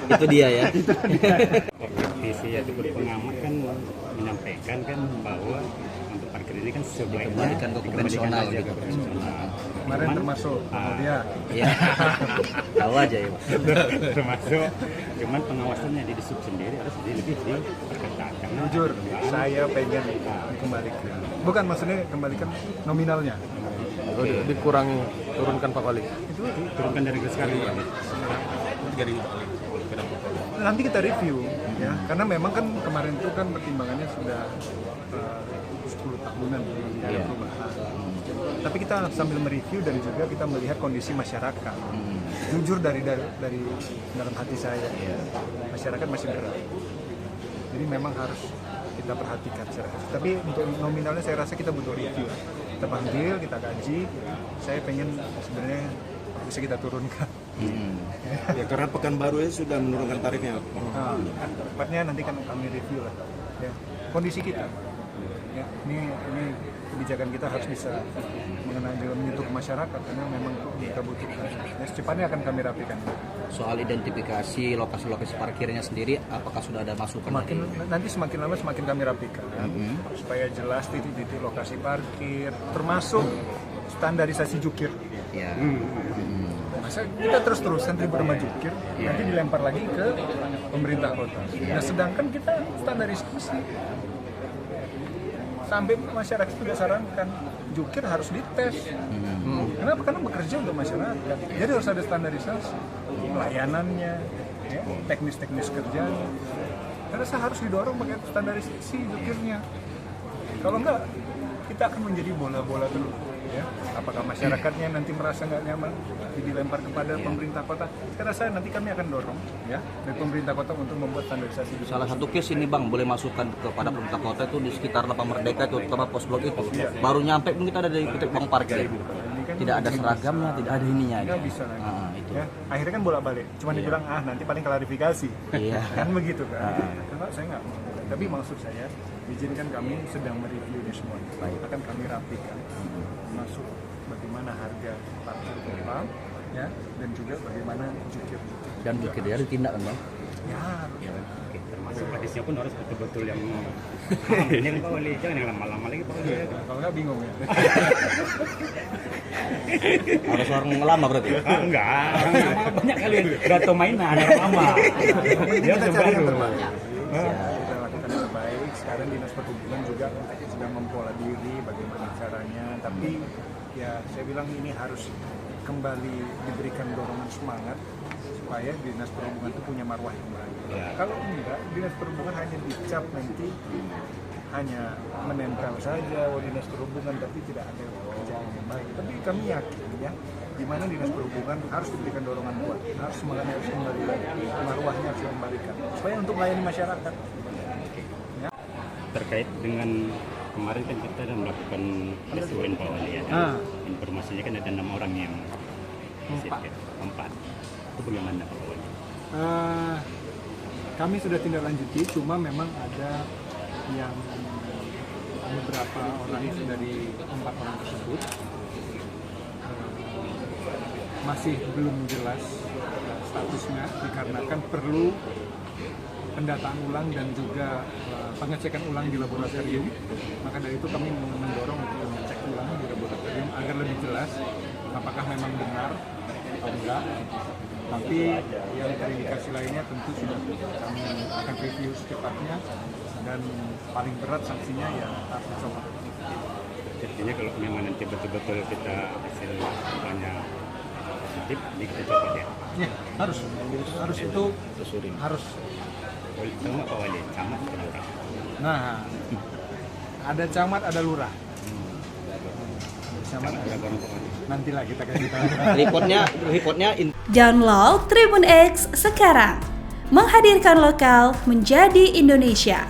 Itu dia ya. Visi ataupun pengamat kan menyampaikan kan bahwa untuk parkir ini kan sebaiknya Dikembalikan ke konvensional aja gitu. ke konvensional. Kemarin termasuk dia. Iya. Tahu aja ya, Pak. Termasuk cuman pengawasannya di sub sendiri harus lebih diperketatkan. Jujur, saya pengen dikembalikan. Bukan maksudnya kembalikan nominalnya. Dikurangi, turunkan Pak Wali. Itu Turunkan dari sekarang. nanti kita review ya, karena memang kan kemarin itu kan pertimbangannya sudah 10 tahunan dari perubahan. Tapi kita sambil mereview dan juga kita melihat kondisi masyarakat. Jujur dari dalam hati saya, masyarakat masih berat. Jadi memang harus kita perhatikan secara khusus. Tapi untuk nominalnya saya rasa kita butuh review. Kita panggil, kita kaji. Saya pengen sebenarnya bisa kita turunkan. Ya karena Pekanbaru ini sudah menurunkan tarifnya. Nah, tepatnya nanti kan kami review lah. Ya, kondisi kita. Ya, ini kebijakan kita harus bisa mengenai juga menyentuh ke masyarakat karena memang kita butuhkan. Ya, secepatnya akan kami rapikan. Soal identifikasi lokasi-lokasi parkirnya sendiri, apakah sudah ada masukan? Nanti semakin lama semakin kami rapikan supaya jelas titik-titik lokasi parkir, termasuk standarisasi jukir. Ya. Masa kita terus-terusan ribut sama jukir, nanti dilempar lagi ke pemerintah kota. Nah, sedangkan kita standarisasi. Sampai masyarakat juga sarankan jukir harus dites. Kenapa? Karena bekerja untuk masyarakat. Jadi harus ada standarisasi pelayanannya, ya, teknis-teknis kerjanya. Karena harus didorong pakai standarisasi jukirnya. Kalau enggak, kita akan menjadi bola-bola terus. Ya, apakah masyarakatnya nanti merasa nggak nyaman dilempar kepada pemerintah kota? Saya rasa nanti kami akan dorong ya dari pemerintah kota untuk membuat standarisasi. Salah satu case ini Bang, boleh masukkan kepada pemerintah kota itu di sekitar Lapang Merdeka itu, terutama pos blok itu. Baru nyampe pun kita ada di titik bank parkir. Tidak ada seragamnya, tidak ada ininya. Nggak bisa lagi. Itu. Ya, akhirnya kan bolak-balik. Cuma dibilang nanti paling klarifikasi. Iya. Kan begitu kan. Karena saya nggak mau. Tapi maksud saya, izinkan kami sedang mereview ini semua. Akan kami rapikan. Masuk bagaimana harga parkir total, ya, dan juga bagaimana jukir. Dan jukir dia ditindak kan Bang? Ya, Termasuk hadisnya pun harus betul-betul yang ini Pak Wali, jangan yang lama-lama lagi Pak Wali. kalau nggak bingung ya. Harus orang lama berarti? Enggak, orang lama banyak kali udah tau mainan orang lama. Dia Kita cari yang baru. terbaik. Kita lakukan yang terbaik. Sekarang dinas perhubungan juga sedang mempola diri bagaimana caranya. Tapi ya saya bilang ini harus kembali diberikan dorongan semangat supaya dinas perhubungan itu punya marwah yang baik. Kalau enggak, dinas perhubungan hanya dicap nanti hanya menempel saja dinas perhubungan tapi tidak ada kerjaan yang baik. Tapi kami yakin ya, di mana dinas perhubungan harus diberikan dorongan kuat, harus semangatnya harus kembali lagi, marwahnya harus dikembalikan supaya untuk melayani masyarakat. Ya. Terkait dengan kemarin kan kita sudah melakukan tes UN Pak Wali ya. Informasinya kan ada 6 orang yang empat. Itu bagaimana Pak Wali? Kami sudah tindak lanjuti, cuma memang ada yang beberapa orang dari 4 orang tersebut masih belum jelas statusnya dikarenakan perlu pendataan ulang dan juga pengecekan ulang di laboratorium. Maka dari itu kami mendorong untuk mengecek ulang di laboratorium agar lebih jelas apakah memang benar atau enggak. Tapi yang terindikasi lainnya tentu sudah kami akan review secepatnya dan paling berat sanksinya ya harus dicopot. Artinya kalau memang nanti betul-betul kita hasil banyak positif, ini kita copot ya. Ya harus itu harus. Sama Pak Wali, camat atau lurah? Nah, ada camat, ada lurah. Camat ada Berapa orang Pak Wali? nantilah kita kasih tahu. Reportnya Download Tribun X sekarang. Menghadirkan lokal menjadi Indonesia.